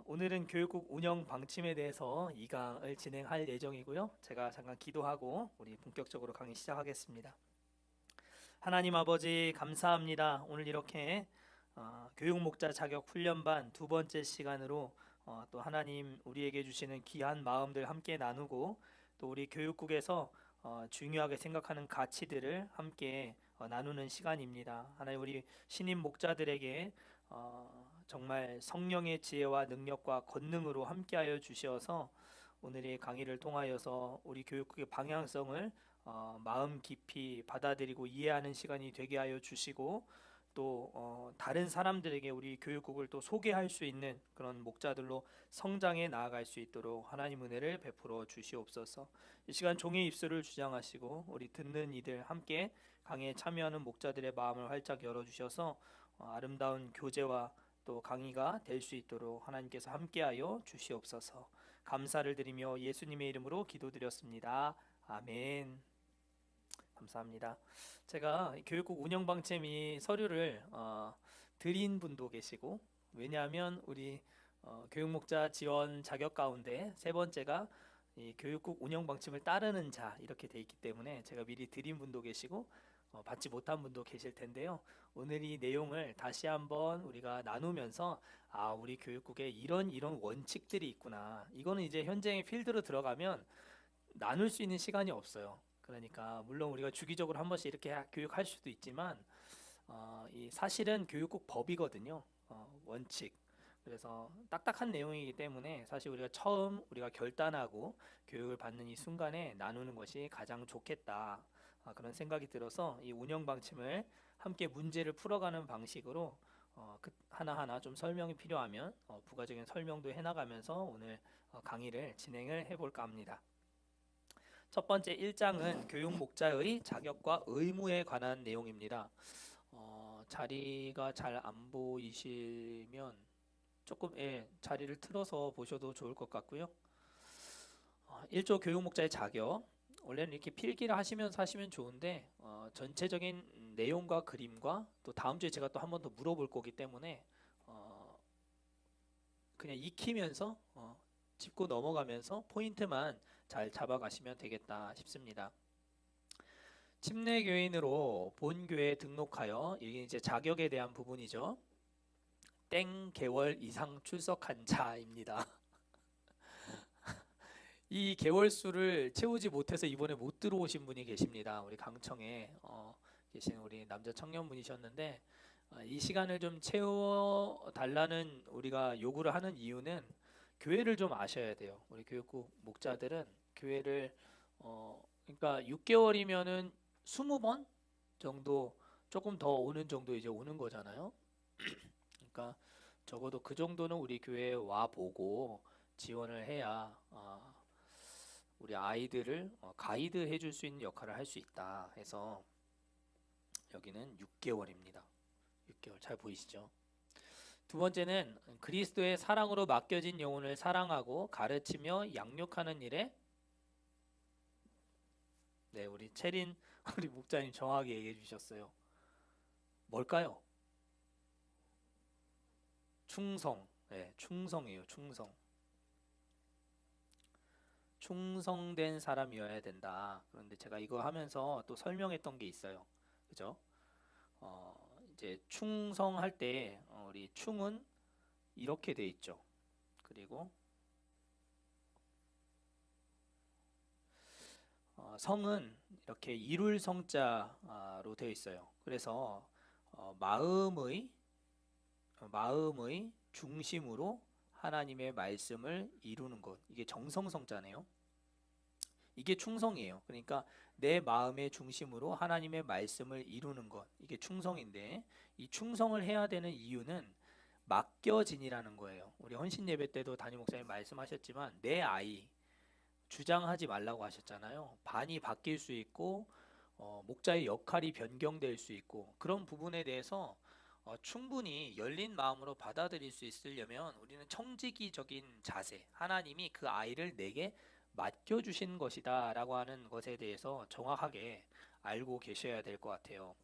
오늘은 교육국 운영 방침에 대해서 2강을 진행할 예정이고요. 제가 잠깐 기도하고 우리 본격적으로 강의 시작하겠습니다. 하나님 아버지 감사합니다. 오늘 이렇게 교육 목자 자격 훈련반 두 번째 시간으로 또 하나님 우리에게 주시는 귀한 마음들 함께 나누고 또 우리 교육국에서 중요하게 생각하는 가치들을 함께 나누는 시간입니다. 하나님 우리 신임 목자들에게 정말 성령의 지혜와 능력과 권능으로 함께하여 주시어서 오늘의 강의를 통하여서 우리 교육국의 방향성을 마음 깊이 받아들이고 이해하는 시간이 되게 하여 주시고 또 다른 사람들에게 우리 교육국을 또 소개할 수 있는 그런 목자들로 성장해 나아갈 수 있도록 하나님 은혜를 베풀어 주시옵소서. 이 시간 종의 입술을 주장하시고 우리 듣는 이들 함께 강의에 참여하는 목자들의 마음을 활짝 열어주셔서 아름다운 교제와 또 강의가 될 수 있도록 하나님께서 함께하여 주시옵소서. 감사를 드리며 예수님의 이름으로 기도드렸습니다. 아멘. 감사합니다. 제가 교육국 운영 방침이 서류를 드린 분도 계시고, 왜냐하면 우리 교육 목자 지원 자격 가운데 세 번째가 이 교육국 운영 방침을 따르는 자 이렇게 돼 있기 때문에 제가 미리 드린 분도 계시고 받지 못한 분도 계실 텐데요. 오늘 이 내용을 다시 한번 우리가 나누면서 우리 교육국에 이런 원칙들이 있구나. 이거는 이제 현장의 필드로 들어가면 나눌 수 있는 시간이 없어요. 그러니까 물론 우리가 주기적으로 한 번씩 이렇게 교육할 수도 있지만 이 사실은 교육국 법이거든요. 원칙. 그래서 딱딱한 내용이기 때문에 사실 우리가 처음 우리가 결단하고 교육을 받는 이 순간에 나누는 것이 가장 좋겠다. 그런 생각이 들어서 이 운영 방침을 함께 문제를 풀어가는 방식으로 하나하나 좀 설명이 필요하면 부가적인 설명도 해나가면서 오늘 강의를 진행을 해볼까 합니다. 첫 번째 1장은 교육 목자의 자격과 의무에 관한 내용입니다. 자리가 잘 안 보이시면 조금 자리를 틀어서 보셔도 좋을 것 같고요. 1조 교육 목자의 자격. 원래는 이렇게 필기를 하시면서 하시면 좋은데 전체적인 내용과 그림과 또 다음 주에 제가 또 한 번 더 물어볼 거기 때문에 그냥 익히면서 짚고 넘어가면서 포인트만 잘 잡아가시면 되겠다 싶습니다. 침례교인으로 본교회에 등록하여, 이게 이제 자격에 대한 부분이죠. 땡 개월 이상 출석한 자입니다. 이 개월 수를 채우지 못해서 이번에 못 들어오신 분이 계십니다. 우리 강청에 계신 우리 남자 청년분이셨는데 이 시간을 좀 채워 달라는 우리가 요구를 하는 이유는 교회를 좀 아셔야 돼요. 우리 교육국 목자들은 교회를 그러니까 6개월이면은 20번 정도, 조금 더 오는 정도 이제 오는 거잖아요. 그러니까 적어도 그 정도는 우리 교회에 와 보고 지원을 해야 우리 아이들을 가이드 해줄 수 있는 역할을 할 수 있다 해서 여기는 6개월입니다. 6개월 잘 보이시죠? 두 번째는 그리스도의 사랑으로 맡겨진 영혼을 사랑하고 가르치며 양육하는 일에, 네, 우리 체린 우리 목자님 정확하게 얘기해 주셨어요. 뭘까요? 충성. 네, 충성이에요. 충성. 충성된 사람이어야 된다. 그런데 제가 이거 하면서 또 설명했던 게 있어요. 그죠? 이제 충성할 때 우리 충은 이렇게 돼 있죠. 그리고 성은 이렇게 이룰 성자로 되어 있어요. 그래서 마음의 중심으로 하나님의 말씀을 이루는 것. 이게 정성성자네요. 이게 충성이에요. 그러니까 내 마음의 중심으로 하나님의 말씀을 이루는 것. 이게 충성인데 이 충성을 해야 되는 이유는 맡겨진이라는 거예요. 우리 헌신 예배 때도 담임 목사님 말씀하셨지만 내 아이 주장하지 말라고 하셨잖아요. 반이 바뀔 수 있고 목자의 역할이 변경될 수 있고 그런 부분에 대해서 충분히 열린 마음으로 받아들일 수 있으려면 우리는 청지기적인 자세, 하나님이 그 아이를 내게 맡겨주신 것이다 라고 하는 것에 대해서 정확하게 알고 계셔야 될 것 같아요.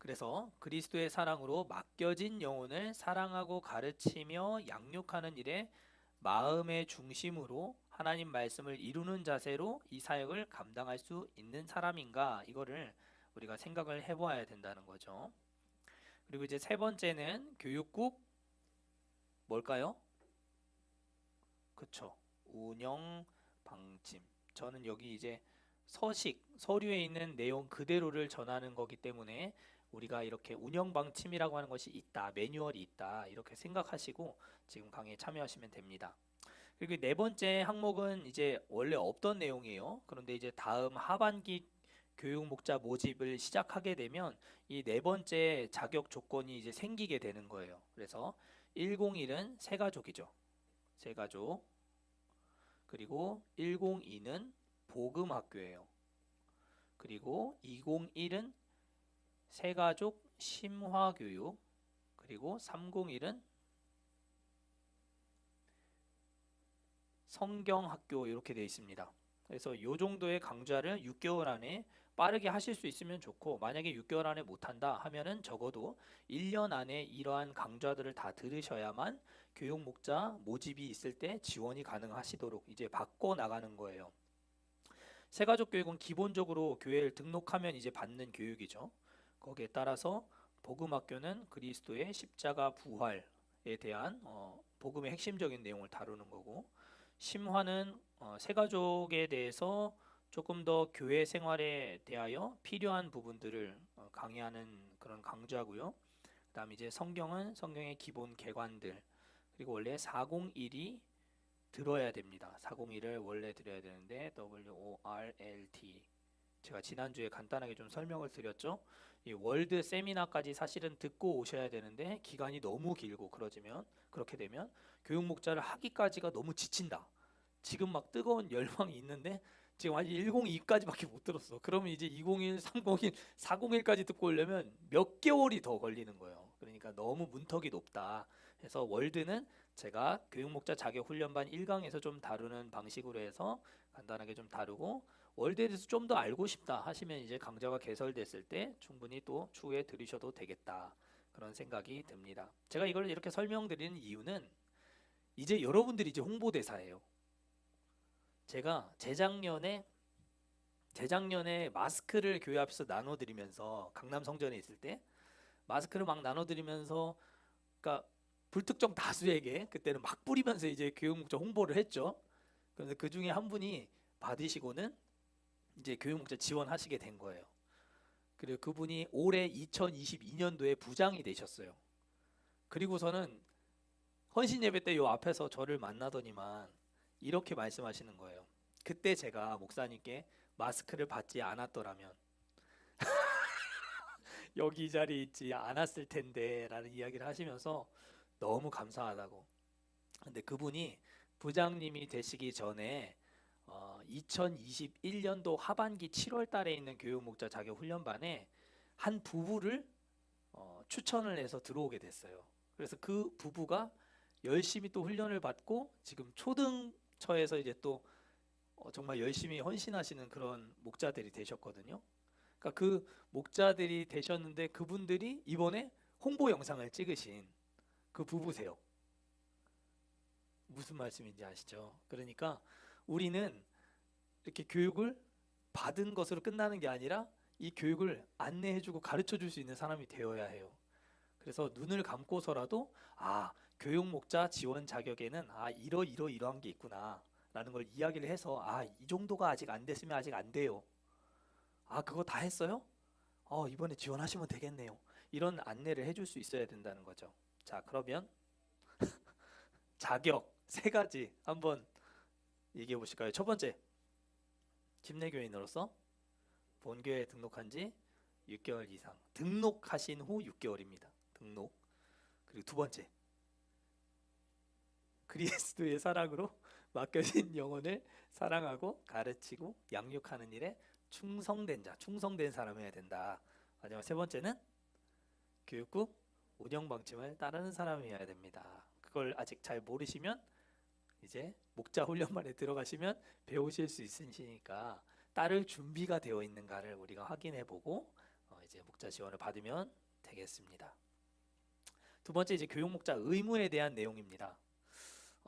그래서 그리스도의 사랑으로 맡겨진 영혼을 사랑하고 가르치며 양육하는 일에 마음의 중심으로 하나님 말씀을 이루는 자세로 이 사역을 감당할 수 있는 사람인가? 이거를 우리가 생각을 해보아야 된다는 거죠. 그리고 이제 세 번째는 교육국 뭘까요? 그쵸. 운영 방침. 저는 여기 이제 서류에 있는 내용 그대로를 전하는 거기 때문에 우리가 이렇게 운영 방침이라고 하는 것이 있다, 매뉴얼이 있다, 이렇게 생각하시고 지금 강의에 참여하시면 됩니다. 그리고 네 번째 항목은 이제 원래 없던 내용이에요. 그런데 이제 다음 하반기 교육 목자 모집을 시작하게 되면 이 네 번째 자격 조건이 이제 생기게 되는 거예요. 그래서 101은 새가족이죠. 새가족. 그리고 102는 복음학교예요. 그리고 201은 새가족 심화교육. 그리고 301은 성경학교 이렇게 되어 있습니다. 그래서 이 정도의 강좌를 6개월 안에 빠르게 하실 수 있으면 좋고, 만약에 6개월 안에 못한다 하면은 적어도 1년 안에 이러한 강좌들을 다 들으셔야만 교육 목자 모집이 있을 때 지원이 가능하시도록 이제 바꿔 나가는 거예요. 새가족 교육은 기본적으로 교회를 등록하면 이제 받는 교육이죠. 거기에 따라서 복음학교는 그리스도의 십자가 부활에 대한 복음의 핵심적인 내용을 다루는 거고, 심화는 새가족에 대해서 조금 더 교회 생활에 대하여 필요한 부분들을 강의하는 그런 강좌고요. 그다음 이제 성경은 성경의 기본 개관들, 그리고 원래 401이 들어야 됩니다. 401을 원래 들어야 되는데 WORLT, 제가 지난주에 간단하게 좀 설명을 드렸죠. 이 월드 세미나까지 사실은 듣고 오셔야 되는데 기간이 너무 길고 그렇게 되면 교육 목자를 하기까지가 너무 지친다. 지금 막 뜨거운 열망이 있는데 지금 아직 102까지밖에 못 들었어. 그러면 이제 201, 301, 401까지 듣고 오려면 몇 개월이 더 걸리는 거예요. 그러니까 너무 문턱이 높다. 그래서 월드는 제가 교육 목자 자격 훈련반 1강에서 좀 다루는 방식으로 해서 간단하게 좀 다루고, 월드에 대해서 좀 더 알고 싶다 하시면 이제 강좌가 개설됐을 때 충분히 또 추후에 들으셔도 되겠다, 그런 생각이 듭니다. 제가 이걸 이렇게 설명드리는 이유는 이제 여러분들이 이제 홍보대사예요. 제가 재작년에 마스크를 교회 앞에서 나눠드리면서, 강남 성전에 있을 때 마스크를 막 나눠드리면서, 그러니까 불특정 다수에게 그때는 막 뿌리면서 이제 교육 목자 홍보를 했죠. 그런데 그 중에 한 분이 받으시고는 이제 교육 목자 지원하시게 된 거예요. 그리고 그분이 올해 2022년도에 부장이 되셨어요. 그리고서는 헌신 예배 때 요 앞에서 저를 만나더니만 이렇게 말씀하시는 거예요. 그때 제가 목사님께 마스크를 받지 않았더라면 여기 이 자리에 있지 않았을 텐데 라는 이야기를 하시면서 너무 감사하다고. 근데 그분이 부장님이 되시기 전에 2021년도 하반기 7월 달에 있는 교육 목자 자격 훈련반에 한 부부를 추천을 해서 들어오게 됐어요. 그래서 그 부부가 열심히 또 훈련을 받고 지금 초등처에서 이제 또 정말 열심히 헌신하시는 그런 목자들이 되셨거든요. 그러니까 그 목자들이 되셨는데 그분들이 이번에 홍보 영상을 찍으신 그 부부세요. 무슨 말씀인지 아시죠? 그러니까 우리는 이렇게 교육을 받은 것으로 끝나는 게 아니라 이 교육을 안내해주고 가르쳐줄 수 있는 사람이 되어야 해요. 그래서 눈을 감고서라도 교육 목자 지원 자격에는 이러한 게 있구나 라는 걸 이야기를 해서, 이 정도가 아직 안 됐으면 아직 안 돼요. 그거 다 했어요? 이번에 지원하시면 되겠네요. 이런 안내를 해줄 수 있어야 된다는 거죠. 자, 그러면 자격 세 가지 한번 얘기해 보실까요? 첫 번째, 침례교인으로서 본교회에 등록한 지 6개월 이상, 등록하신 후 6개월입니다. 등록. 그리고 두 번째, 그리스도의 사랑으로 맡겨진 영혼을 사랑하고 가르치고 양육하는 일에 충성된 사람이어야 된다. 마지막 세 번째는 교육국 운영 방침을 따르는 사람이어야 됩니다. 그걸 아직 잘 모르시면 이제 목자 훈련반에 들어가시면 배우실 수 있으시니까 따를 준비가 되어 있는가를 우리가 확인해 보고 이제 목자 지원을 받으면 되겠습니다. 두 번째 이제 교육 목자 의무에 대한 내용입니다.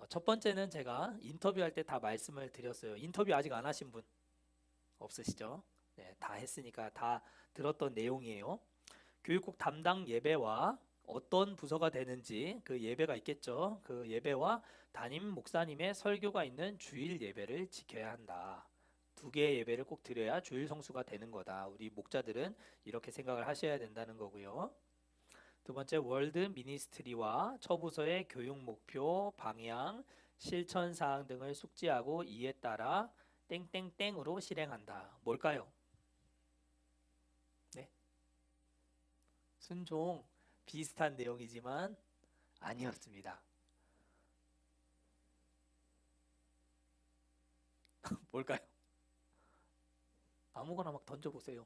첫 번째는 제가 인터뷰할 때 다 말씀을 드렸어요. 인터뷰 아직 안 하신 분 없으시죠? 네, 다 했으니까 다 들었던 내용이에요. 교육국 담당 예배와 어떤 부서가 되는지 그 예배가 있겠죠. 그 예배와 담임 목사님의 설교가 있는 주일 예배를 지켜야 한다. 두 개의 예배를 꼭 드려야 주일 성수가 되는 거다. 우리 목자들은 이렇게 생각을 하셔야 된다는 거고요. 두 번째, 월드 미니스트리와 처부서의 교육 목표, 방향, 실천 사항 등을 숙지하고 이에 따라 땡땡땡으로 실행한다. 뭘까요? 네. 순종 비슷한 내용이지만 아니었습니다. 뭘까요? 아무거나 막 던져보세요.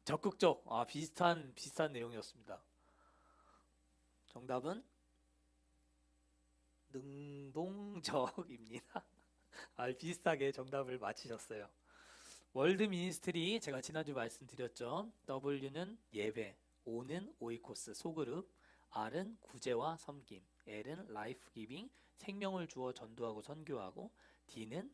적극적. 비슷한 내용이었습니다. 정답은 능동적입니다. 비슷하게 정답을 맞히셨어요. 월드 미니스트리 제가 지난주 말씀드렸죠. W는 예배, O는 오이코스 소그룹, R은 구제와 섬김, L은 라이프 기빙 생명을 주어 전도하고 선교하고, D는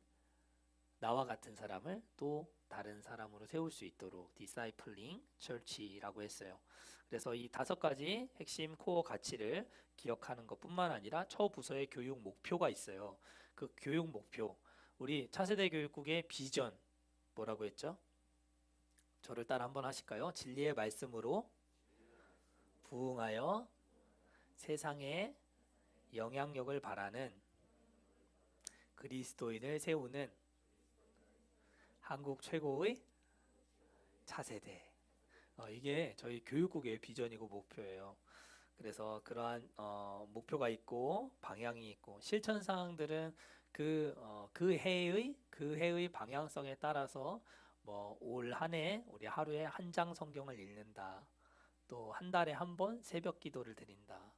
나와 같은 사람을 또 다른 사람으로 세울 수 있도록 디사이플링 처치라고 했어요. 그래서 이 5가지 핵심 코어 가치를 기억하는 것뿐만 아니라 처부서의 교육 목표가 있어요. 그 교육 목표, 우리 차세대 교육국의 비전 뭐라고 했죠? 저를 따라 한번 하실까요? 진리의 말씀으로 부응하여 세상에 영향력을 발하는 그리스도인을 세우는 한국 최고의 차세대. 이게 저희 교육국의 비전이고 목표예요. 그래서 그러한 목표가 있고 방향이 있고 실천 사항들은 그 해의 방향성에 따라서 뭐 올 한 해 우리 하루에 한 장 성경을 읽는다. 또 한 달에 한 번 새벽 기도를 드린다.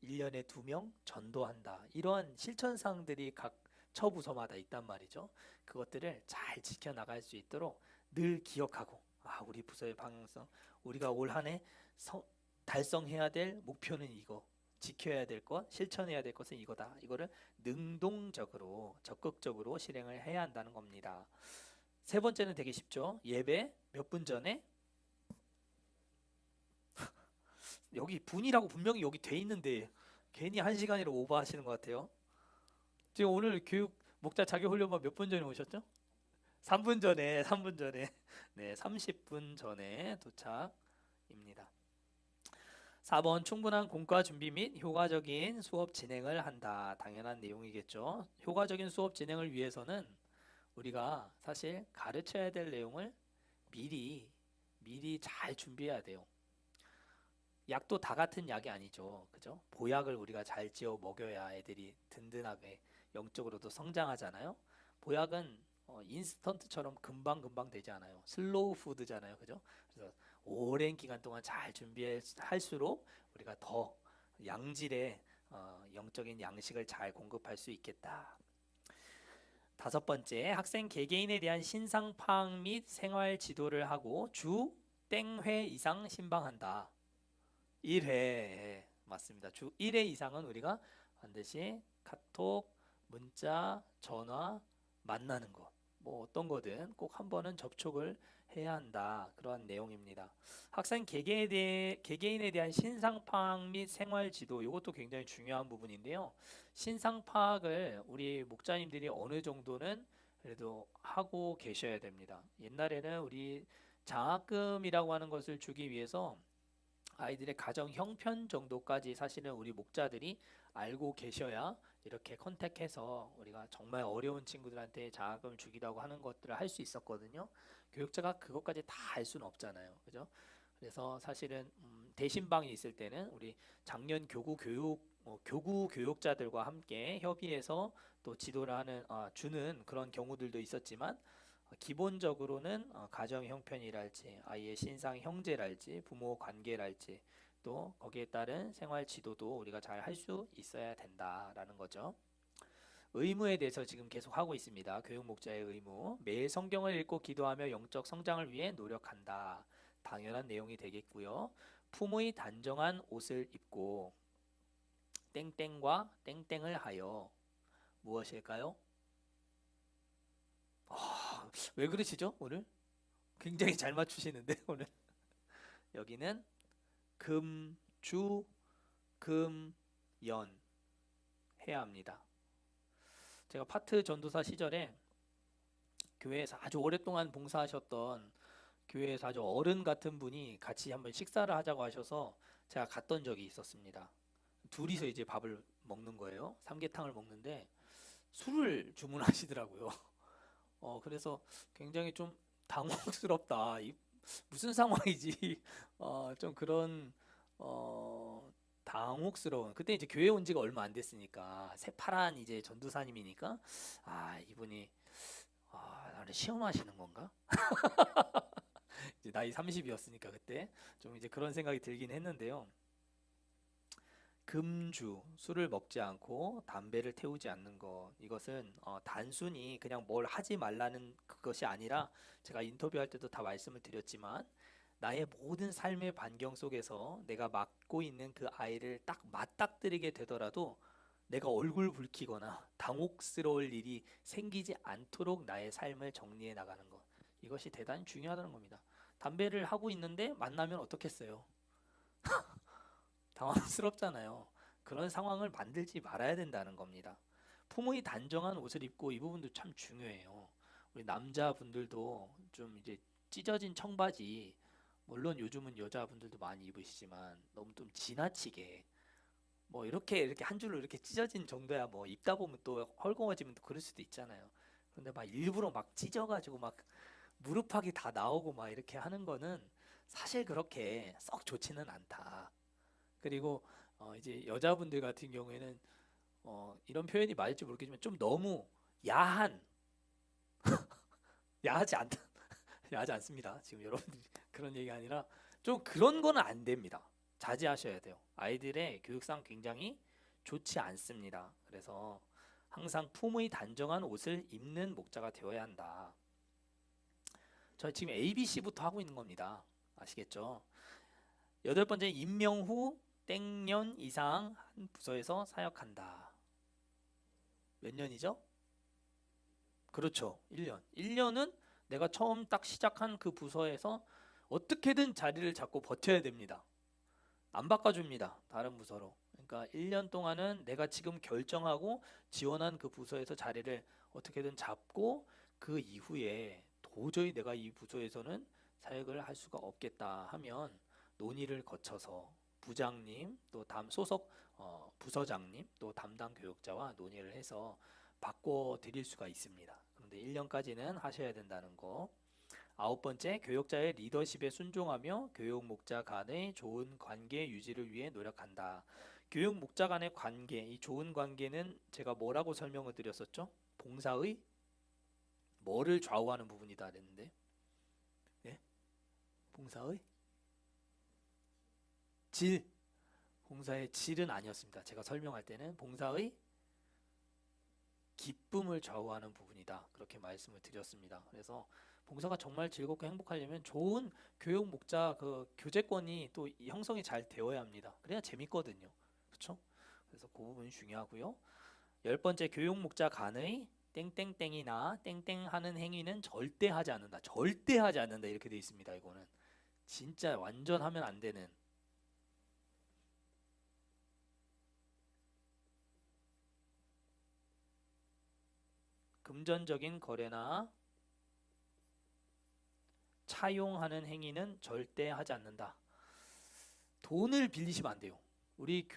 1년에 2명 전도한다. 이러한 실천 사항들이 각 처부서마다 있단 말이죠. 그것들을 잘 지켜나갈 수 있도록 늘 기억하고, 우리 부서의 방향성, 우리가 올 한 해 달성해야 될 목표는 이거, 지켜야 될 것, 실천해야 될 것은 이거다. 이거를 능동적으로, 적극적으로 실행을 해야 한다는 겁니다. 세 번째는 되게 쉽죠. 예배 몇 분 전에 여기 분이라고 분명히 여기 돼 있는데 괜히 1시간이라 오버하시는 것 같아요. 지금 오늘 교육 목자 자격 훈련반 몇 분 전에 오셨죠? 3분 전에, 3분 전에. 네, 30분 전에 도착입니다. 4번 충분한 공과 준비 및 효과적인 수업 진행을 한다. 당연한 내용이겠죠. 효과적인 수업 진행을 위해서는 우리가 사실 가르쳐야 될 내용을 미리 잘 준비해야 돼요. 약도 다 같은 약이 아니죠. 그죠? 보약을 우리가 잘 지어 먹여야 애들이 든든하게 영적으로도 성장하잖아요. 보약은 인스턴트처럼 금방금방 되지 않아요. 슬로우 푸드잖아요. 그죠? 그래서 오랜 기간 동안 잘 준비할수록 우리가 더 양질의 영적인 양식을 잘 공급할 수 있겠다. 5번째, 학생 개개인에 대한 신상 파악 및 생활 지도를 하고 주 땡회 이상 신방한다. 1회 맞습니다. 주 1회 이상은 우리가 반드시 카톡, 문자, 전화, 만나는 것, 뭐 어떤 거든 꼭 한 번은 접촉을 해야 한다. 그러한 내용입니다. 학생 개개인에 대한 신상 파악 및 생활 지도, 이것도 굉장히 중요한 부분인데요. 신상 파악을 우리 목자님들이 어느 정도는 그래도 하고 계셔야 됩니다. 옛날에는 우리 장학금이라고 하는 것을 주기 위해서 아이들의 가정 형편 정도까지 사실은 우리 목자들이 알고 계셔야 이렇게 컨택해서 우리가 정말 어려운 친구들한테 장학금을 주기도 하는 것들을 할 수 있었거든요. 교육자가 그것까지 다 알 수는 없잖아요. 그죠? 그래서 사실은 대신방이 있을 때는 우리 작년 교구 교육자들과 함께 협의해서 또 지도를 주는 그런 경우들도 있었지만, 기본적으로는 가정 형편이랄지 아이의 신상 형제랄지 부모 관계랄지 또 거기에 따른 생활 지도도 우리가 잘 할 수 있어야 된다라는 거죠. 의무에 대해서 지금 계속 하고 있습니다. 교육 목자의 의무. 매일 성경을 읽고 기도하며 영적 성장을 위해 노력한다. 당연한 내용이 되겠고요. 품의 단정한 옷을 입고 땡땡과 땡땡을 하여 무엇일까요? 왜 그러시죠, 오늘? 굉장히 잘 맞추시는데, 오늘. 여기는 금, 주, 금, 연 해야 합니다. 제가 파트 전도사 시절에 교회에서 아주 오랫동안 봉사하셨던 교회에서 아주 어른 같은 분이 같이 한번 식사를 하자고 하셔서 제가 갔던 적이 있었습니다. 둘이서 이제 밥을 먹는 거예요. 삼계탕을 먹는데 술을 주문하시더라고요. 그래서 굉장히 좀 당혹스럽다. 무슨 상황이지? 좀 그런 당혹스러운. 그때 이제 교회 온 지가 얼마 안 됐으니까 새파란 이제 전도사님이니까 이분이 나를 시험하시는 건가? 이제 나이 30이었으니까 그때 좀 이제 그런 생각이 들긴 했는데요. 금주, 술을 먹지 않고 담배를 태우지 않는 것, 이것은 단순히 그냥 뭘 하지 말라는 그것이 아니라 제가 인터뷰할 때도 다 말씀을 드렸지만 나의 모든 삶의 반경 속에서 내가 맡고 있는 그 아이를 딱 맞닥뜨리게 되더라도 내가 얼굴 붉히거나 당혹스러울 일이 생기지 않도록 나의 삶을 정리해 나가는 것. 이것이 대단히 중요하다는 겁니다. 담배를 하고 있는데 만나면 어떻겠어요? 당황스럽잖아요. 그런 상황을 만들지 말아야 된다는 겁니다. 품의 단정한 옷을 입고 이 부분도 참 중요해요. 우리 남자분들도 좀 이제 찢어진 청바지, 물론 요즘은 여자분들도 많이 입으시지만 너무 좀 지나치게 뭐 이렇게 한 줄로 이렇게 찢어진 정도야 뭐 입다 보면 또 헐거워지면 또 그럴 수도 있잖아요. 그런데 막 일부러 막 찢어가지고 막 무릎팍이 다 나오고 막 이렇게 하는 거는 사실 그렇게 썩 좋지는 않다. 그리고 이제 여자분들 같은 경우에는 이런 표현이 맞을지 모르겠지만 좀 너무 야한, 야하지 않다, 야하지 않습니다. 지금 여러분들이 그런 얘기가 아니라 좀 그런 거는 안 됩니다. 자제하셔야 돼요. 아이들의 교육상 굉장히 좋지 않습니다. 그래서 항상 품의 단정한 옷을 입는 목자가 되어야 한다. 저 지금 ABC부터 하고 있는 겁니다. 아시겠죠? 여덟 번째, 임명 후 땡년 이상 한 부서에서 사역한다. 몇 년이죠? 그렇죠. 1년. 1년은 내가 처음 딱 시작한 그 부서에서 어떻게든 자리를 잡고 버텨야 됩니다. 안 바꿔줍니다. 다른 부서로. 그러니까 1년 동안은 내가 지금 결정하고 지원한 그 부서에서 자리를 어떻게든 잡고 그 이후에 도저히 내가 이 부서에서는 사역을 할 수가 없겠다 하면 논의를 거쳐서 부장님 또 다음 소속 부서장님 또 담당 교육자와 논의를 해서 바꿔 드릴 수가 있습니다. 그런데 1년까지는 하셔야 된다는 거. 아홉 번째, 교육자의 리더십에 순종하며 교육 목자 간의 좋은 관계 유지를 위해 노력한다. 교육 목자 간의 관계, 이 좋은 관계는 제가 뭐라고 설명을 드렸었죠? 봉사의 뭐를 좌우하는 부분이다 그랬는데, 네? 봉사의 질, 봉사의 질은 아니었습니다. 제가 설명할 때는 봉사의 기쁨을 좌우하는 부분이다. 그렇게 말씀을 드렸습니다. 그래서 봉사가 정말 즐겁고 행복하려면 좋은 교육 목자 그 교재권이 또 형성이 잘 되어야 합니다. 그래야 재밌거든요. 그렇죠? 그래서 그 부분이 중요하고요. 열 번째, 교육 목자 간의 땡땡땡이나 땡땡하는 행위는 절대 하지 않는다. 절대 하지 않는다. 이렇게 돼 있습니다. 이거는 진짜 완전 하면 안 되는 금전적인 거래나 차용하는 행위는 절대 하지 않는다. 돈을 빌리시면 안 돼요. 우리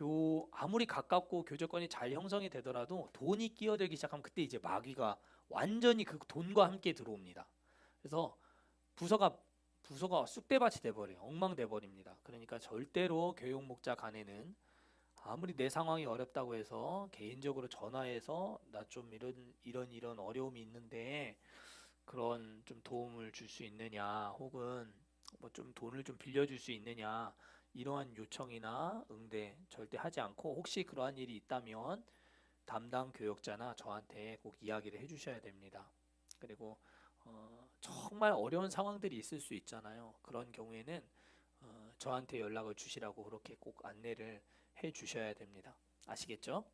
아무리 가깝고 교제권이 잘 형성이 되더라도 돈이 끼어들기 시작하면 그때 이제 마귀가 완전히 그 돈과 함께 들어옵니다. 그래서 부서가 쑥대밭이 돼버려요. 엉망돼 버립니다. 그러니까 절대로 교육 목자 간에는 아무리 내 상황이 어렵다고 해서 개인적으로 전화해서 나 좀 이런 어려움이 있는데 그런 좀 도움을 줄 수 있느냐 혹은 뭐 좀 돈을 좀 빌려줄 수 있느냐 이러한 요청이나 응대 절대 하지 않고 혹시 그러한 일이 있다면 담당 교육자나 저한테 꼭 이야기를 해주셔야 됩니다. 그리고 정말 어려운 상황들이 있을 수 있잖아요. 그런 경우에는 저한테 연락을 주시라고 그렇게 꼭 안내를 해 주셔야 됩니다. 아시겠죠?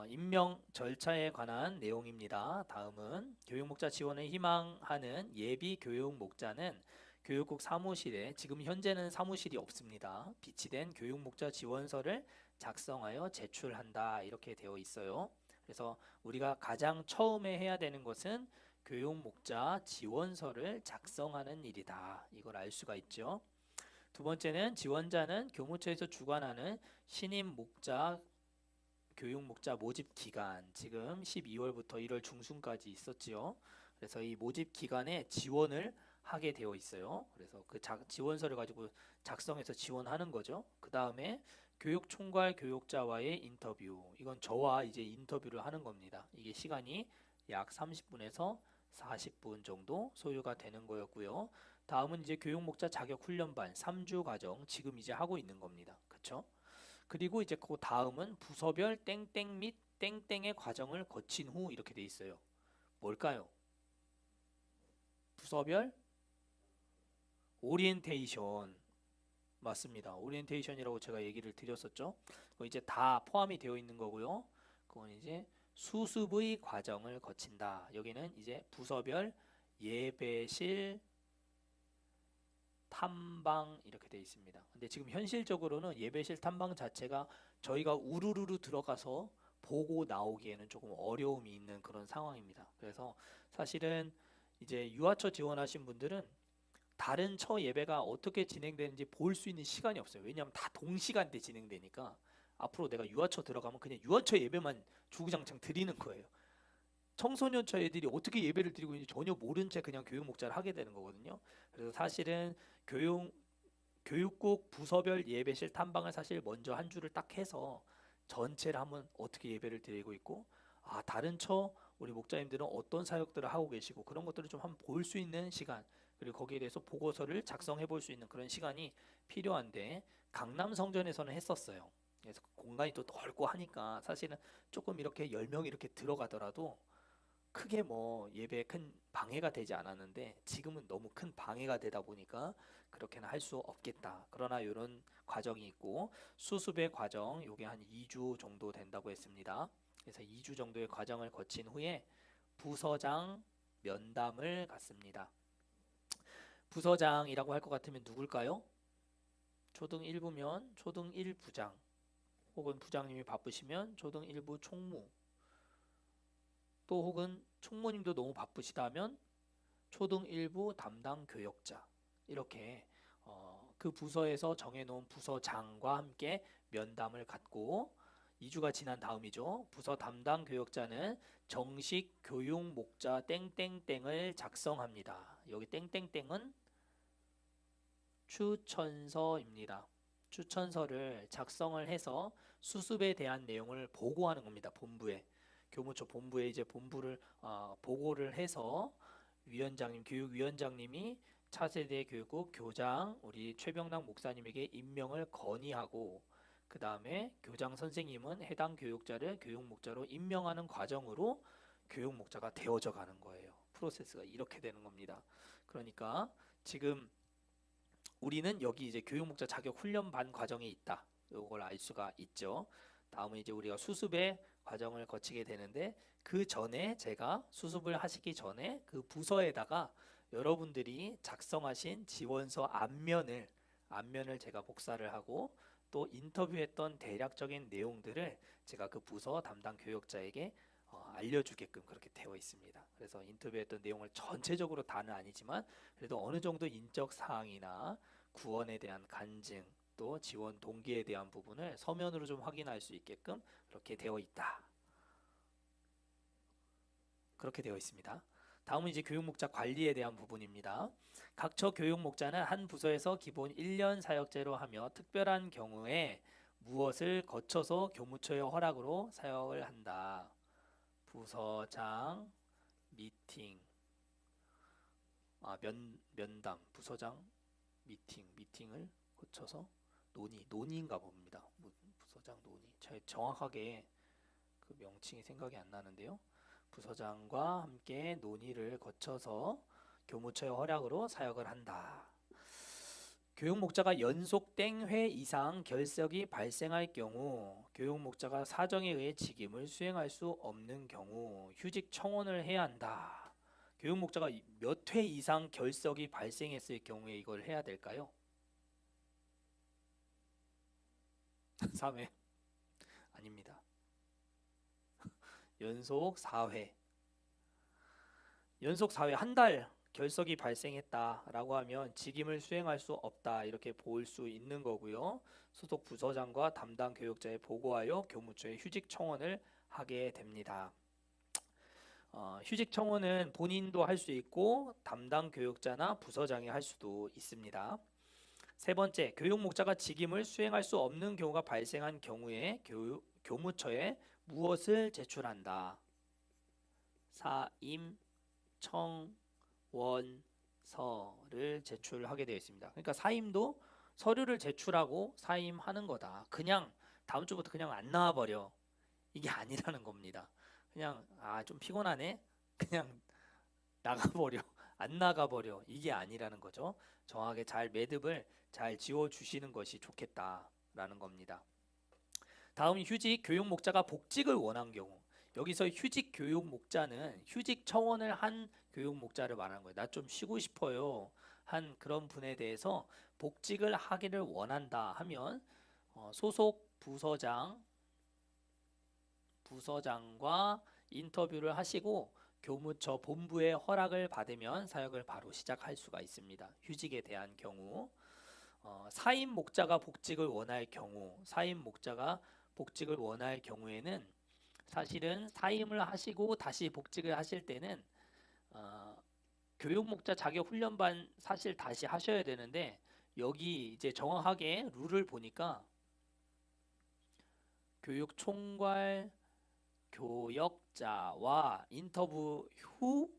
임명 절차에 관한 내용입니다. 다음은 교육목자 지원을 희망하는 예비 교육목자는 교육국 사무실에, 지금 현재는 사무실이 없습니다, 비치된 교육목자 지원서를 작성하여 제출한다, 이렇게 되어 있어요. 그래서 우리가 가장 처음에 해야 되는 것은 교육목자 지원서를 작성하는 일이다, 이걸 알 수가 있죠. 두 번째는 지원자는 교무처에서 주관하는 신임 목자 교육 목자 모집 기간, 지금 12월부터 1월 중순까지 있었지요. 그래서 이 모집 기간에 지원을 하게 되어 있어요. 그래서 그 지원서를 가지고 작성해서 지원하는 거죠. 그 다음에 교육 총괄 교육자와의 인터뷰, 이건 저와 이제 인터뷰를 하는 겁니다. 이게 시간이 약 30분에서 40분 정도 소요가 되는 거였고요. 다음은 이제 교육 목자 자격 훈련반 3주 과정, 지금 이제 하고 있는 겁니다. 그렇죠? 그리고 이제 그 다음은 부서별 땡땡 및 땡땡의 과정을 거친 후, 이렇게 돼 있어요. 뭘까요? 부서별 오리엔테이션. 맞습니다. 오리엔테이션이라고 제가 얘기를 드렸었죠. 그거 이제 다 포함이 되어 있는 거고요. 그건 이제 수습의 과정을 거친다. 여기는 이제 부서별 예배실 탐방, 이렇게 되어 있습니다. 근데 지금 현실적으로는 예배실 탐방 자체가 저희가 우르르르 들어가서 보고 나오기에는 조금 어려움이 있는 그런 상황입니다. 그래서 사실은 이제 유아처 지원하신 분들은 다른 처 예배가 어떻게 진행되는지 볼 수 있는 시간이 없어요. 왜냐하면 다 동시간대 진행되니까. 앞으로 내가 유아처 들어가면 그냥 유아처 예배만 주구장창 드리는 거예요. 청소년처 애들이 어떻게 예배를 드리고 있는지 전혀 모른 채 그냥 교육 목자를 하게 되는 거거든요. 그래서 사실은 교육 교육국 부서별 예배실 탐방을 사실 먼저 한 주를 딱 해서 전체를 한번 어떻게 예배를 드리고 있고, 다른 처 우리 목자님들은 어떤 사역들을 하고 계시고, 그런 것들을 좀 한번 볼 수 있는 시간, 그리고 거기에 대해서 보고서를 작성해 볼 수 있는 그런 시간이 필요한데, 강남 성전에서는 했었어요. 그래서 공간이 또 넓고 하니까 사실은 조금 이렇게 10명 이렇게 들어가더라도 크게 뭐 예배에 큰 방해가 되지 않았는데, 지금은 너무 큰 방해가 되다 보니까 그렇게는 할 수 없겠다. 그러나 이런 과정이 있고, 수습의 과정, 요게 한 2주 정도 된다고 했습니다. 그래서 2주 정도의 과정을 거친 후에 부서장 면담을 갖습니다. 부서장이라고 할 것 같으면 누굴까요? 초등 1부면 초등 1부장, 혹은 부장님이 바쁘시면 초등 1부 총무, 또 혹은 총무님도 너무 바쁘시다면 초등 1부 담당 교역자, 이렇게 그 부서에서 정해놓은 부서장과 함께 면담을 갖고, 2주가 지난 다음이죠. 부서 담당 교역자는 정식 교육 목자 땡땡땡을 작성합니다. 여기 땡땡땡은 추천서입니다. 추천서를 작성을 해서 수습에 대한 내용을 보고하는 겁니다. 본부에. 교무처 본부에 이제 본부를 보고를 해서 위원장님, 교육위원장님이 차세대 교육국 교장 우리 최병락 목사님에게 임명을 건의하고, 그 다음에 교장 선생님은 해당 교육자를 교육목자로 임명하는 과정으로 교육목자가 되어져 가는 거예요. 프로세스가 이렇게 되는 겁니다. 그러니까 지금 우리는 여기 이제 교육목자 자격 훈련반 과정이 있다, 이걸 알 수가 있죠. 다음은 이제 우리가 수습의 과정을 거치게 되는데, 그 전에 제가 수습을 하시기 전에 그 부서에다가 여러분들이 작성하신 지원서 앞면을 제가 복사를 하고, 또 인터뷰했던 대략적인 내용들을 제가 그 부서 담당 교역자에게 알려주게끔 그렇게 되어 있습니다. 그래서 인터뷰했던 내용을 전체적으로 다는 아니지만 그래도 어느 정도 인적 사항이나 구원에 대한 간증, 또 지원 동기에 대한 부분을 서면으로 좀 확인할 수 있게끔 그렇게 되어 있다. 그렇게 되어 있습니다. 다음은 이제 교육목자 관리에 대한 부분입니다. 각처 교육목자는 한 부서에서 기본 1년 사역제로 하며 특별한 경우에 무엇을 거쳐서 교무처의 허락으로 사역을 한다. 부서장 미팅, 면담, 부서장 미팅을 거쳐서 논의인가 봅니다. 부서장 논의. 정확하게 그 명칭이 생각이 안 나는데요. 부서장과 함께 논의를 거쳐서 교무처의 허락으로 사역을 한다. 교육 목자가 연속 땡회 이상 결석이 발생할 경우, 교육 목자가 사정에 의해 직임을 수행할 수 없는 경우 휴직 청원을 해야 한다. 교육 목자가 몇 회 이상 결석이 발생했을 경우에 이걸 해야 될까요? 3회? 아닙니다. 연속 4회. 연속 4회 한 달 결석이 발생했다라고 하면 직임을 수행할 수 없다 이렇게 볼 수 있는 거고요. 소속 부서장과 담당 교육자에 보고하여 교무처에 휴직 청원을 하게 됩니다. 휴직 청원은 본인도 할 수 있고 담당 교육자나 부서장이 할 수도 있습니다. 세 번째, 교육 목자가 직임을 수행할 수 없는 경우가 발생한 경우에 교무처에 무엇을 제출한다? 사임 청원서를 제출하게 되어 있습니다. 그러니까 사임도 서류를 제출하고 사임하는 거다. 그냥 다음 주부터 그냥 안 나와버려. 이게 아니라는 겁니다. 그냥 좀 피곤하네. 그냥 나가버려. 안 나가버려. 이게 아니라는 거죠. 정확하게 잘 매듭을 잘 지어주시는 것이 좋겠다라는 겁니다. 다음 휴직 교육 목자가 복직을 원한 경우, 여기서 휴직 교육 목자는 휴직 청원을 한 교육 목자를 말하는 거예요. 나 좀 쉬고 싶어요 한 그런 분에 대해서 복직을 하기를 원한다 하면 소속 부서장과 인터뷰를 하시고 교무처 본부의 허락을 받으면 사역을 바로 시작할 수가 있습니다. 휴직에 대한 경우. 사임 목자가 복직을 원할 경우에는 사실은 사임을 하시고 다시 복직을 하실 때는 교육 목자 자격 훈련반 사실 다시 하셔야 되는데, 여기 이제 정확하게 룰을 보니까 교육 총괄 교역자와 인터뷰 후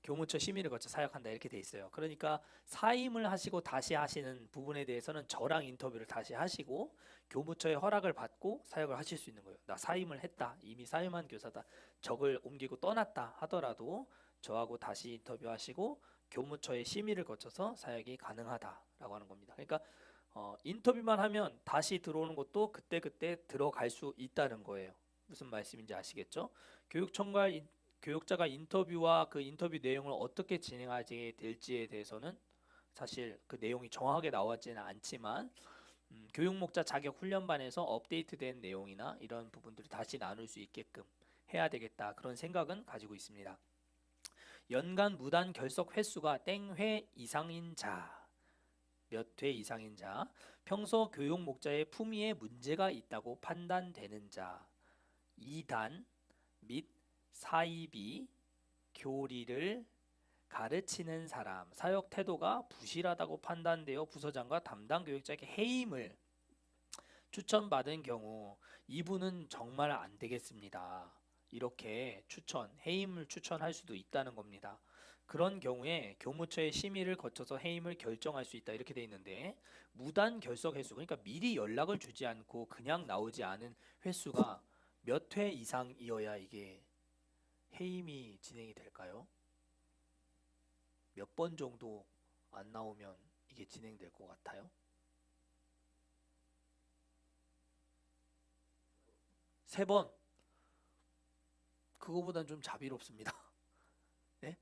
교무처 심의를 거쳐 사역한다 이렇게 돼 있어요. 그러니까 사임을 하시고 다시 하시는 부분에 대해서는 저랑 인터뷰를 다시 하시고 교무처의 허락을 받고 사역을 하실 수 있는 거예요. 나 사임을 했다. 이미 사임한 교사다. 적을 옮기고 떠났다 하더라도 저하고 다시 인터뷰하시고 교무처의 심의를 거쳐서 사역이 가능하다라고 하는 겁니다. 그러니까 인터뷰만 하면 다시 들어오는 것도 그때그때 들어갈 수 있다는 거예요. 무슨 말씀인지 아시겠죠? 교육자가 인터뷰와 그 인터뷰 내용을 어떻게 진행하게 될지에 대해서는 사실 그 내용이 정확하게 나왔지는 않지만 교육 목자 자격 훈련반에서 업데이트된 내용이나 이런 부분들을 다시 나눌 수 있게끔 해야 되겠다, 그런 생각은 가지고 있습니다. 연간 무단 결석 횟수가 땡회 이상인 자, 몇 회 이상인 자, 평소 교육 목자의 품위에 문제가 있다고 판단되는 자, 2단 및 사이비 교리를 가르치는 사람, 사역 태도가 부실하다고 판단되어 부서장과 담당 교육자에게 해임을 추천받은 경우 이분은 정말 안 되겠습니다. 이렇게 해임을 추천할 수도 있다는 겁니다. 그런 경우에 교무처의 심의를 거쳐서 해임을 결정할 수 있다 이렇게 돼 있는데, 무단 결석 횟수, 그러니까 미리 연락을 주지 않고 그냥 나오지 않은 횟수가 몇 회 이상이어야 이게 해임이 진행이 될까요? 몇 번 정도 안 나오면 이게 진행될 것 같아요? 3번. 그거보단 좀 자비롭습니다. 네?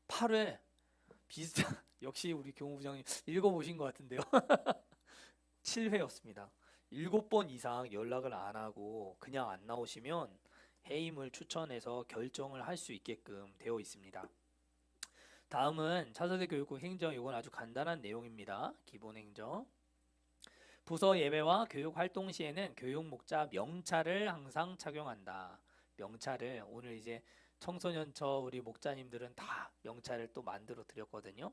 8회. 비슷한 역시 우리 교무부장님 읽어보신 것 같은데요. 7회였습니다. 7번 이상 연락을 안 하고 그냥 안 나오시면 해임을 추천해서 결정을 할 수 있게끔 되어 있습니다. 다음은 차세대 교육국 행정, 이건 아주 간단한 내용입니다. 기본 행정. 부서 예배와 교육 활동 시에는 교육 목자 명찰을 항상 착용한다. 명찰을 오늘 이제 청소년처 우리 목자님들은 다 명찰을 또 만들어 드렸거든요.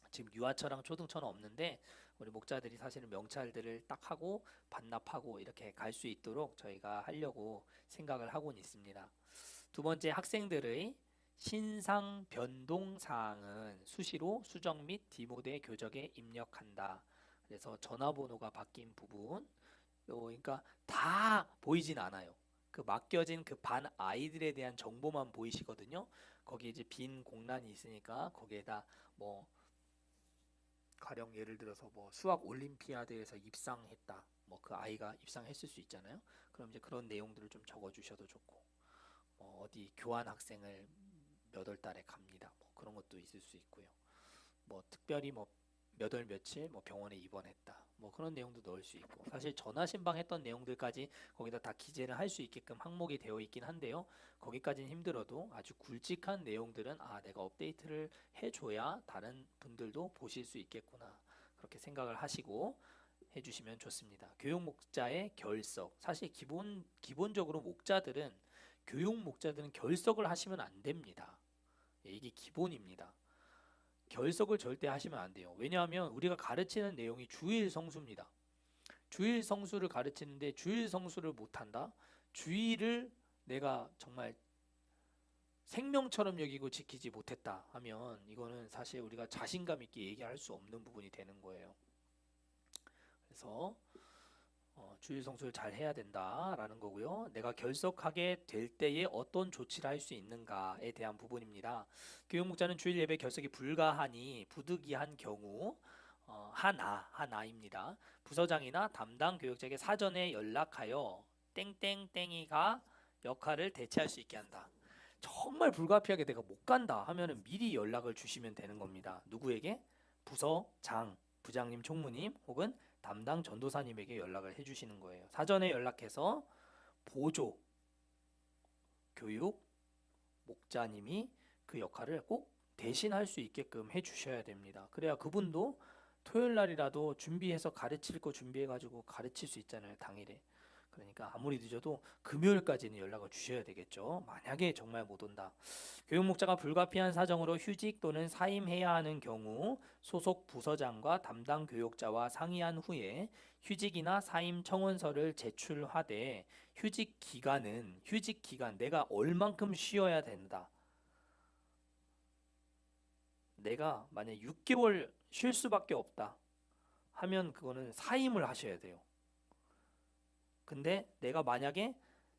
지금 유아처랑 초등처는 없는데 우리 목자들이 사실은 명찰들을 딱 하고 반납하고 이렇게 갈 수 있도록 저희가 하려고 생각을 하고는 있습니다. 두 번째, 학생들의 신상 변동 사항은 수시로 수정 및 디모데 교적에 입력한다. 그래서 전화번호가 바뀐 부분, 그러니까 다 보이진 않아요. 그 맡겨진 그 반 아이들에 대한 정보만 보이시거든요. 거기 이제 빈 공란이 있으니까 거기에다 뭐 가령 예를 들어서 뭐 수학 올림피아드에서 입상했다. 뭐 그 아이가 입상했을 수 있잖아요. 그럼 이제 그런 내용들을 좀 적어 주셔도 좋고 어디 교환 학생을 몇 월 달에 갑니다. 뭐 그런 것도 있을 수 있고요. 뭐 특별히 뭐 몇 월 며칠 뭐 병원에 입원했다. 뭐 그런 내용도 넣을 수 있고 사실 전화 신방했던 내용들까지 거기다 다 기재를 할 수 있게끔 항목이 되어 있긴 한데요. 거기까지는 힘들어도 아주 굵직한 내용들은 내가 업데이트를 해줘야 다른 분들도 보실 수 있겠구나. 그렇게 생각을 하시고 해주시면 좋습니다. 교육 목자의 결석. 사실 기본적으로 교육 목자들은 결석을 하시면 안 됩니다. 이게 기본입니다. 결석을 절대 하시면 안 돼요. 왜냐하면 우리가 가르치는 내용이 주일 성수입니다. 주일 성수를 가르치는데 주일 성수를 못한다? 주일을 내가 정말 생명처럼 여기고 지키지 못했다 하면 이거는 사실 우리가 자신감 있게 얘기할 수 없는 부분이 되는 거예요. 그래서 주일 성수를 잘 해야 된다라는 거고요. 내가 결석하게 될 때에 어떤 조치를 할 수 있는가에 대한 부분입니다. 교육목자는 주일 예배 결석이 불가하니 부득이한 경우 하나입니다. 부서장이나 담당 교육자에게 사전에 연락하여 땡땡땡이가 역할을 대체할 수 있게 한다. 정말 불가피하게 내가 못 간다 하면은 미리 연락을 주시면 되는 겁니다. 누구에게? 부서장, 부장님, 총무님 혹은 담당 전도사님에게 연락을 해주시는 거예요. 사전에 연락해서 보조 교육 목자님이 그 역할을 꼭 대신할 수 있게끔 해주셔야 됩니다. 그래야 그분도 토요일 날이라도 준비해서 가르칠 거 준비해가지고 가르칠 수 있잖아요, 당일에. 그러니까 아무리 늦어도 금요일까지는 연락을 주셔야 되겠죠. 만약에 정말 못 온다. 교육 목자가 불가피한 사정으로 휴직 또는 사임해야 하는 경우 소속 부서장과 담당 교육자와 상의한 후에 휴직이나 사임 청원서를 제출하되 휴직 기간 내가 얼만큼 쉬어야 된다. 내가 만약 6개월 쉴 수밖에 없다 하면 그거는 사임을 하셔야 돼요. 근데 내가 만약에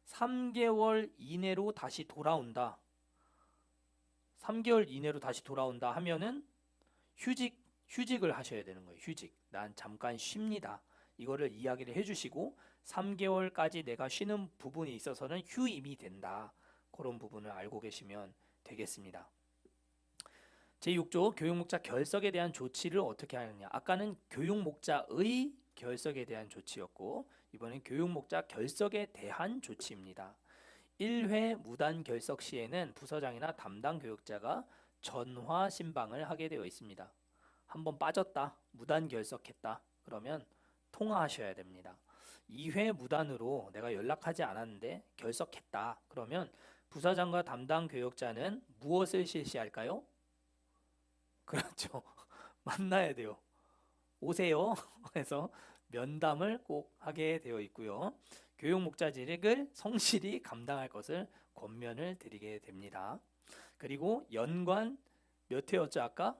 3개월 이내로 다시 돌아온다. 3개월 이내로 다시 돌아온다 하면은 휴직을 하셔야 되는 거예요. 휴직. 난 잠깐 쉽니다. 이거를 이야기를 해주시고 3개월까지 내가 쉬는 부분이 있어서는 휴임이 된다. 그런 부분을 알고 계시면 되겠습니다. 제6조 교육목자 결석에 대한 조치를 어떻게 하느냐. 아까는 교육목자의 결석에 대한 조치였고 이번엔 교육목자 결석에 대한 조치입니다. 1회 무단 결석 시에는 부서장이나 담당 교육자가 전화 신방을 하게 되어 있습니다. 한번 빠졌다, 무단 결석했다, 그러면 통화하셔야 됩니다. 2회 무단으로 내가 연락하지 않았는데 결석했다, 그러면 부서장과 담당 교육자는 무엇을 실시할까요? 그렇죠. 만나야 돼요. 오세요. 해서 면담을 꼭 하게 되어 있고요. 교육 목자직을 성실히 감당할 것을 권면을 드리게 됩니다. 그리고 연관 몇 회였죠? 아까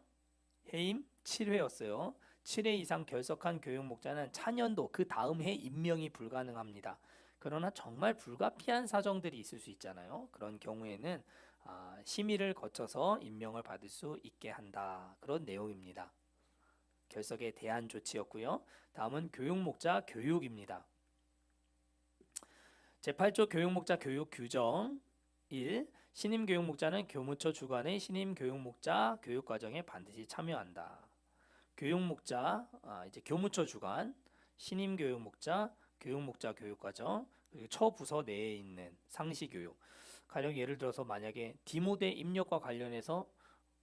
해임 7회였어요. 7회 이상 결석한 교육 목자는 차년도 그 다음 해 임명이 불가능합니다. 그러나 정말 불가피한 사정들이 있을 수 있잖아요. 그런 경우에는 심의를 거쳐서 임명을 받을 수 있게 한다. 그런 내용입니다. 결석에 대한 조치였고요. 다음은 교육목자 교육입니다. 제8조 교육목자 교육 규정 1. 신임교육목자는 교무처 주관의 신임교육목자 교육과정에 반드시 참여한다. 교육목자, 이제 교무처 주관, 신임교육목자, 교육목자 교육과정, 그리고 처부서 내에 있는 상시교육. 가령 예를 들어서 만약에 디모데 입력과 관련해서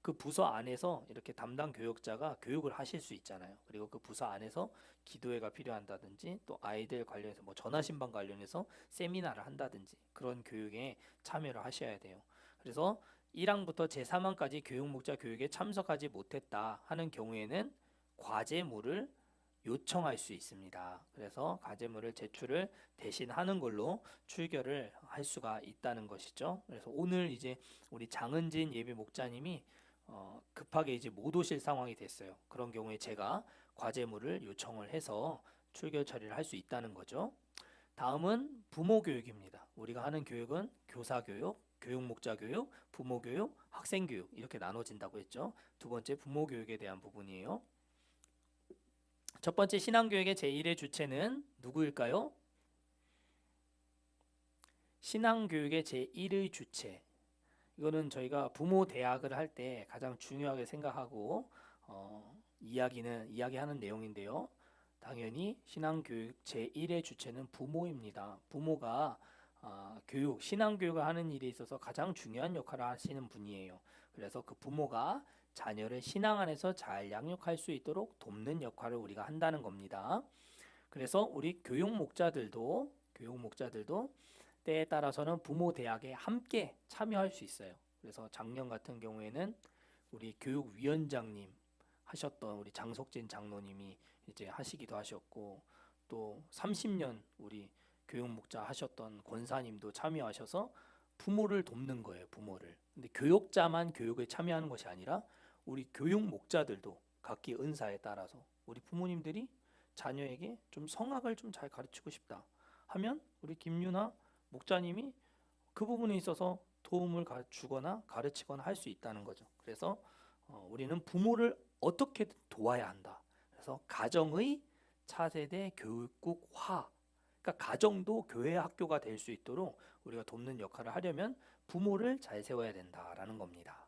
그 부서 안에서 이렇게 담당 교육자가 교육을 하실 수 있잖아요. 그리고 그 부서 안에서 기도회가 필요한다든지 또 아이들 관련해서 뭐 전화신방 관련해서 세미나를 한다든지 그런 교육에 참여를 하셔야 돼요. 그래서 1항부터 제3항까지 교육목자 교육에 참석하지 못했다 하는 경우에는 과제물을 요청할 수 있습니다. 그래서 과제물을 제출을 대신 하는 걸로 출결을 할 수가 있다는 것이죠. 그래서 오늘 이제 우리 장은진 예비 목자님이 급하게 이제 못 오실 상황이 됐어요. 그런 경우에 제가 과제물을 요청을 해서 출결 처리를 할 수 있다는 거죠. 다음은 부모 교육입니다. 우리가 하는 교육은 교사 교육, 교육 목자 교육, 부모 교육, 학생 교육 이렇게 나눠진다고 했죠. 두 번째 부모 교육에 대한 부분이에요. 첫 번째 신앙교육의 제1의 주체는 누구일까요? 신앙교육의 제1의 주체. 이거는 저희가 부모 대학을 할 때 가장 중요하게 생각하고 이야기하는 내용인데요. 당연히 신앙교육 제1의 주체는 부모입니다. 부모가 신앙교육을 하는 일에 있어서 가장 중요한 역할을 하시는 분이에요. 그래서 그 부모가 자녀를 신앙 안에서 잘 양육할 수 있도록 돕는 역할을 우리가 한다는 겁니다. 그래서 우리 교육 목자들도 때에 따라서는 부모 대학에 함께 참여할 수 있어요. 그래서 작년 같은 경우에는 우리 교육위원장님 하셨던 우리 장석진 장로님이 이제 하시기도 하셨고, 또 30년 우리 교육 목자 하셨던 권사님도 참여하셔서 부모를 돕는 거예요. 부모를. 근데 교육자만 교육에 참여하는 것이 아니라 우리 교육 목자들도 각기 은사에 따라서 우리 부모님들이 자녀에게 좀 성악을 좀 잘 가르치고 싶다 하면 우리 김유나 목자님이 그 부분에 있어서 도움을 주거나 가르치거나 할 수 있다는 거죠. 그래서 우리는 부모를 어떻게 도와야 한다. 그래서 가정의 차세대 교육국화, 그러니까 가정도 교회 학교가 될 수 있도록 우리가 돕는 역할을 하려면 부모를 잘 세워야 된다라는 겁니다.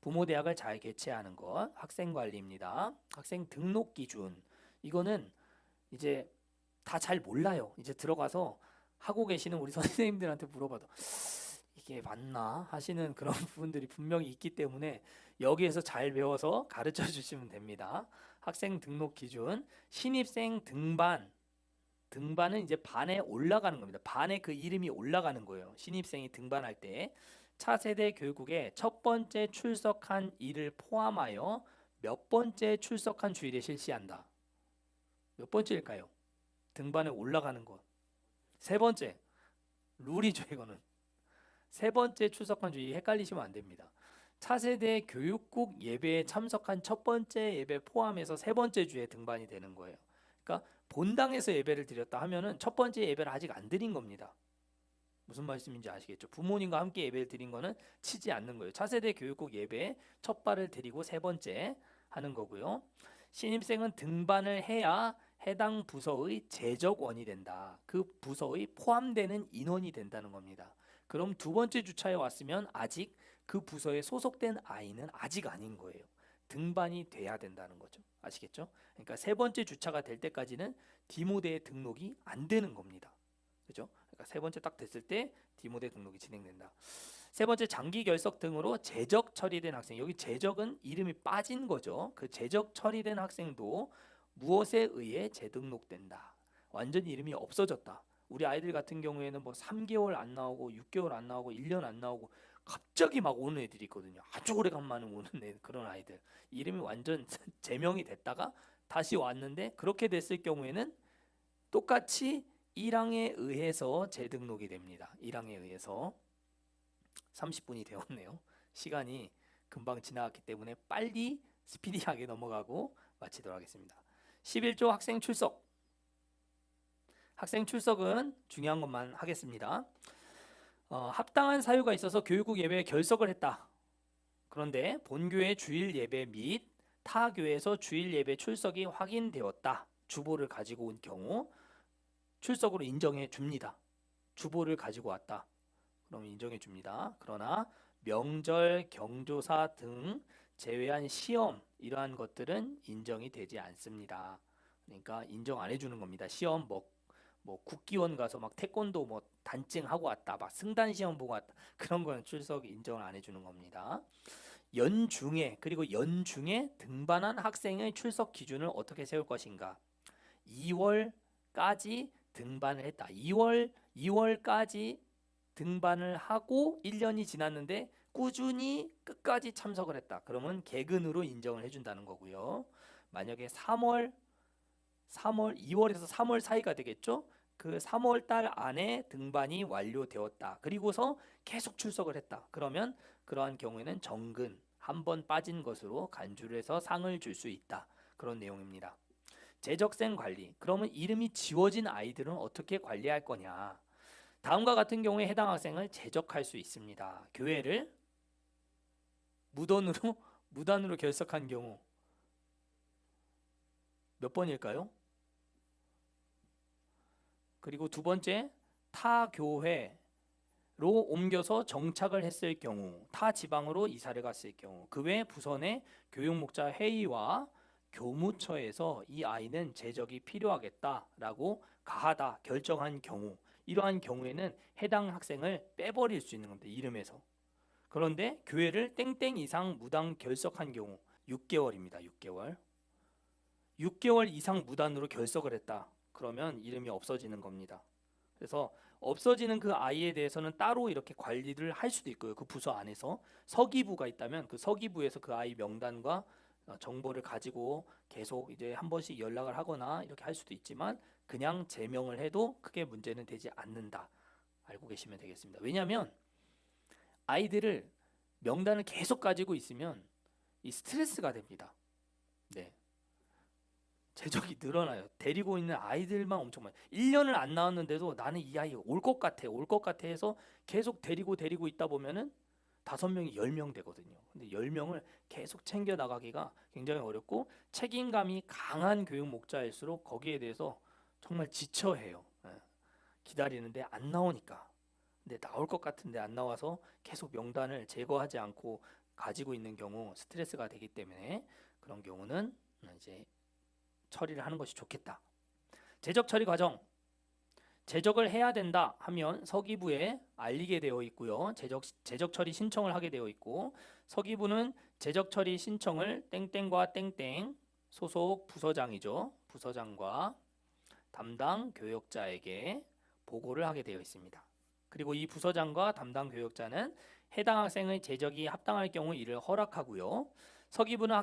부모 대학을 잘 개최하는 것, 학생 관리입니다. 학생 등록 기준, 이거는 이제 다 잘 몰라요. 이제 들어가서 하고 계시는 우리 선생님들한테 물어봐도 이게 맞나 하시는 그런 부분들이 분명히 있기 때문에 여기에서 잘 배워서 가르쳐 주시면 됩니다. 학생 등록 기준, 신입생 등반은 이제 반에 올라가는 겁니다. 반에 그 이름이 올라가는 거예요. 신입생이 등반할 때 차세대 교육국에 첫 번째 출석한 일을 포함하여 몇 번째 출석한 주일에 실시한다. 몇 번째일까요? 등반에 올라가는 것. 세 번째. 룰이죠, 이거는. 세 번째 출석한 주일, 헷갈리시면 안 됩니다. 차세대 교육국 예배에 참석한 첫 번째 예배 포함해서 세 번째 주에 등반이 되는 거예요. 그러니까 본당에서 예배를 드렸다 하면은 첫 번째 예배를 아직 안 드린 겁니다. 무슨 말씀인지 아시겠죠? 부모님과 함께 예배를 드린 거는 치지 않는 거예요. 차세대 교육국 예배에 첫 발을 드리고 세 번째 하는 거고요. 신입생은 등반을 해야 해당 부서의 재적원이 된다. 그 부서의 포함되는 인원이 된다는 겁니다. 그럼 두 번째 주차에 왔으면 아직 그 부서에 소속된 아이는 아직 아닌 거예요. 등반이 돼야 된다는 거죠. 아시겠죠? 그러니까 세 번째 주차가 될 때까지는 디모데의 등록이 안 되는 겁니다. 그죠? 그러니까 세 번째 딱 됐을 때 디모데 등록이 진행된다. 세 번째 장기 결석 등으로 재적 처리된 학생. 여기 재적은 이름이 빠진 거죠. 그 재적 처리된 학생도 무엇에 의해 재등록된다. 완전히 이름이 없어졌다. 우리 아이들 같은 경우에는 뭐 3개월 안 나오고 6개월 안 나오고 1년 안 나오고 갑자기 막 오는 애들이 있거든요. 아주 오래간만에 오는 그런 아이들. 이름이 완전 제명이 됐다가 다시 왔는데 그렇게 됐을 경우에는 똑같이 1항에 의해서 재등록이 됩니다. 1항에 의해서. 30분이 되었네요. 시간이 금방 지나갔기 때문에 빨리 스피디하게 넘어가고 마치도록 하겠습니다. 11조 학생 출석. 학생 출석은 중요한 것만 하겠습니다. 합당한 사유가 있어서 교육국 예배에 결석을 했다. 그런데 본교회 주일 예배 및 타 교회에서 주일 예배 출석이 확인되었다. 주보를 가지고 온 경우 출석으로 인정해 줍니다. 주보를 가지고 왔다. 그럼 인정해 줍니다. 그러나 명절, 경조사 등 제외한 시험 이러한 것들은 인정이 되지 않습니다. 그러니까 인정 안 해주는 겁니다. 시험 뭐 국기원 가서 막 태권도 뭐 단증하고 왔다, 막 승단 시험 보고 왔다, 그런 거는 출석 인정을 안 해주는 겁니다. 연중에 등반한 학생의 출석 기준을 어떻게 세울 것인가? 2월까지 등반을 했다. 2월까지 등반을 하고 1년이 지났는데 꾸준히 끝까지 참석을 했다. 그러면 개근으로 인정을 해준다는 거고요. 만약에 2월에서 3월 사이가 되겠죠. 그 3월 달 안에 등반이 완료되었다. 그리고서 계속 출석을 했다. 그러면 그러한 경우에는 정근, 한 번 빠진 것으로 간주를 해서 상을 줄 수 있다. 그런 내용입니다. 재적생 관리. 그러면 이름이 지워진 아이들은 어떻게 관리할 거냐? 다음과 같은 경우에 해당 학생을 재적할 수 있습니다. 교회를 무단으로 무단으로 결석한 경우 몇 번일까요? 그리고 두 번째, 타 교회로 옮겨서 정착을 했을 경우, 타 지방으로 이사를 갔을 경우, 그 외 부서 내 교육목자 회의와 교무처에서 이 아이는 재적이 필요하겠다라고 가하다 결정한 경우, 이러한 경우에는 해당 학생을 빼버릴 수 있는 겁니다. 이름에서. 그런데 교회를 땡땡 이상 무단 결석한 경우 6개월입니다. 6개월. 6개월 이상 무단으로 결석을 했다. 그러면 이름이 없어지는 겁니다. 그래서 없어지는 그 아이에 대해서는 따로 이렇게 관리를 할 수도 있고요. 그 부서 안에서 서기부가 있다면 그 서기부에서 그 아이 명단과 정보를 가지고 계속 이제 한 번씩 연락을 하거나 이렇게 할 수도 있지만 그냥 제명을 해도 크게 문제는 되지 않는다. 알고 계시면 되겠습니다. 왜냐하면 아이들을 명단을 계속 가지고 있으면 이 스트레스가 됩니다. 네. 재적이 늘어나요. 데리고 있는 아이들만 엄청 많아요. 1년을 안 나왔는데도 나는 이 아이 올 것 같아, 올 것 같아 해서 계속 데리고 있다 보면은 5명이 10명 되거든요. 근데 10명을 계속 챙겨 나가기가 굉장히 어렵고 책임감이 강한 교육 목자일수록 거기에 대해서 정말 지쳐해요. 예. 기다리는데 안 나오니까. 근데 나올 것 같은데 안 나와서 계속 명단을 제거하지 않고 가지고 있는 경우 스트레스가 되기 때문에 그런 경우는 이제 처리를 하는 것이 좋겠다. 재적 처리 과정. 재적을 해야 된다 하면 서기부에 알리게 되어 있고요. 재적 처리 신청을 하게 되어 있고 서기부는 재적 처리 신청을 땡땡과 땡땡 소속 부서장이죠. 부서장과 담당 교역자에게 보고를 하게 되어 있습니다. 그리고 이 부서장과 담당 교역자는 해당 학생의 재적이 합당할 경우 이를 허락하고요. 서기부는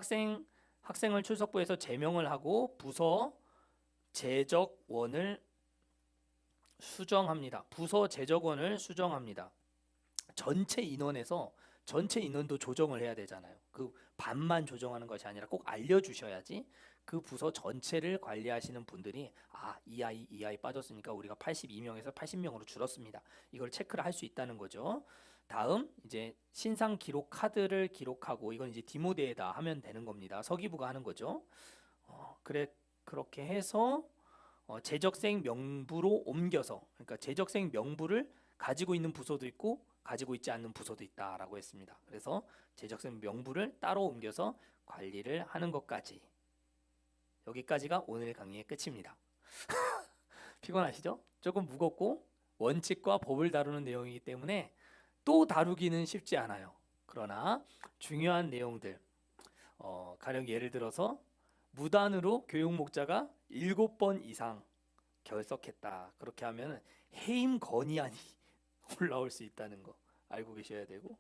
학생을 출석부에서 제명을 하고 부서 재적원을 수정합니다. 부서 재적원을 수정합니다. 전체 인원에서 전체 인원도 조정을 해야 되잖아요. 그 반만 조정하는 것이 아니라 꼭 알려주셔야지 그 부서 전체를 관리하시는 분들이 이 아이 빠졌으니까 우리가 82명에서 80명으로 줄었습니다. 이걸 체크를 할 수 있다는 거죠. 다음 이제 신상 기록 카드를 기록하고 이건 이제 디모데에다 하면 되는 겁니다. 서기부가 하는 거죠. 그렇게 해서 재적생 명부로 옮겨서, 그러니까 재적생 명부를 가지고 있는 부서도 있고 가지고 있지 않는 부서도 있다라고 했습니다. 그래서 재적생 명부를 따로 옮겨서 관리를 하는 것까지, 여기까지가 오늘 강의의 끝입니다. 피곤하시죠? 조금 무겁고 원칙과 법을 다루는 내용이기 때문에 또 다루기는 쉽지 않아요. 그러나 중요한 내용들, 가령 예를 들어서 무단으로 교육 목자가 7번 이상 결석했다. 그렇게 하면 해임 건의안이 올라올 수 있다는 거 알고 계셔야 되고,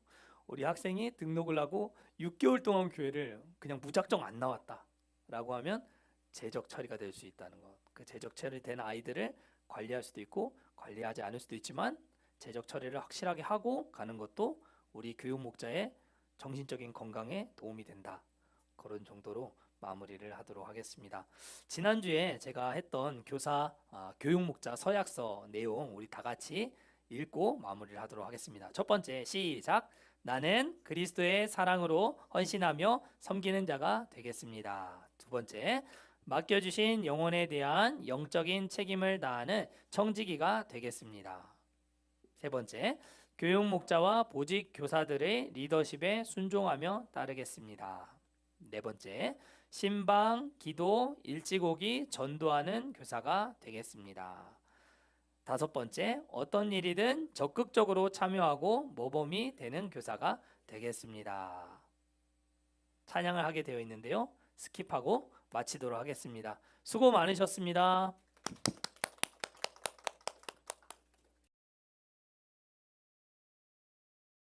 우리 학생이 등록을 하고 6개월 동안 교회를 그냥 무작정 안 나왔다라고 하면 재적 처리가 될 수 있다는 것. 그 재적 처리된 아이들을 관리할 수도 있고 관리하지 않을 수도 있지만 재적 처리를 확실하게 하고 가는 것도 우리 교육 목자의 정신적인 건강에 도움이 된다. 그런 정도로 마무리를 하도록 하겠습니다. 지난주에 제가 했던 교사 교육 목자 서약서 내용 우리 다 같이 읽고 마무리를 하도록 하겠습니다. 첫 번째 시작. 나는 그리스도의 사랑으로 헌신하며 섬기는 자가 되겠습니다. 두 번째, 맡겨주신 영혼에 대한 영적인 책임을 다하는 청지기가 되겠습니다. 세 번째, 교육 목자와 보직 교사들의 리더십에 순종하며 따르겠습니다. 네 번째, 신방, 기도, 일찍 오기, 전도하는 교사가 되겠습니다. 다섯 번째, 어떤 일이든 적극적으로 참여하고 모범이 되는 교사가 되겠습니다. 찬양을 하게 되어 있는데요. 스킵하고 마치도록 하겠습니다. 수고 많으셨습니다.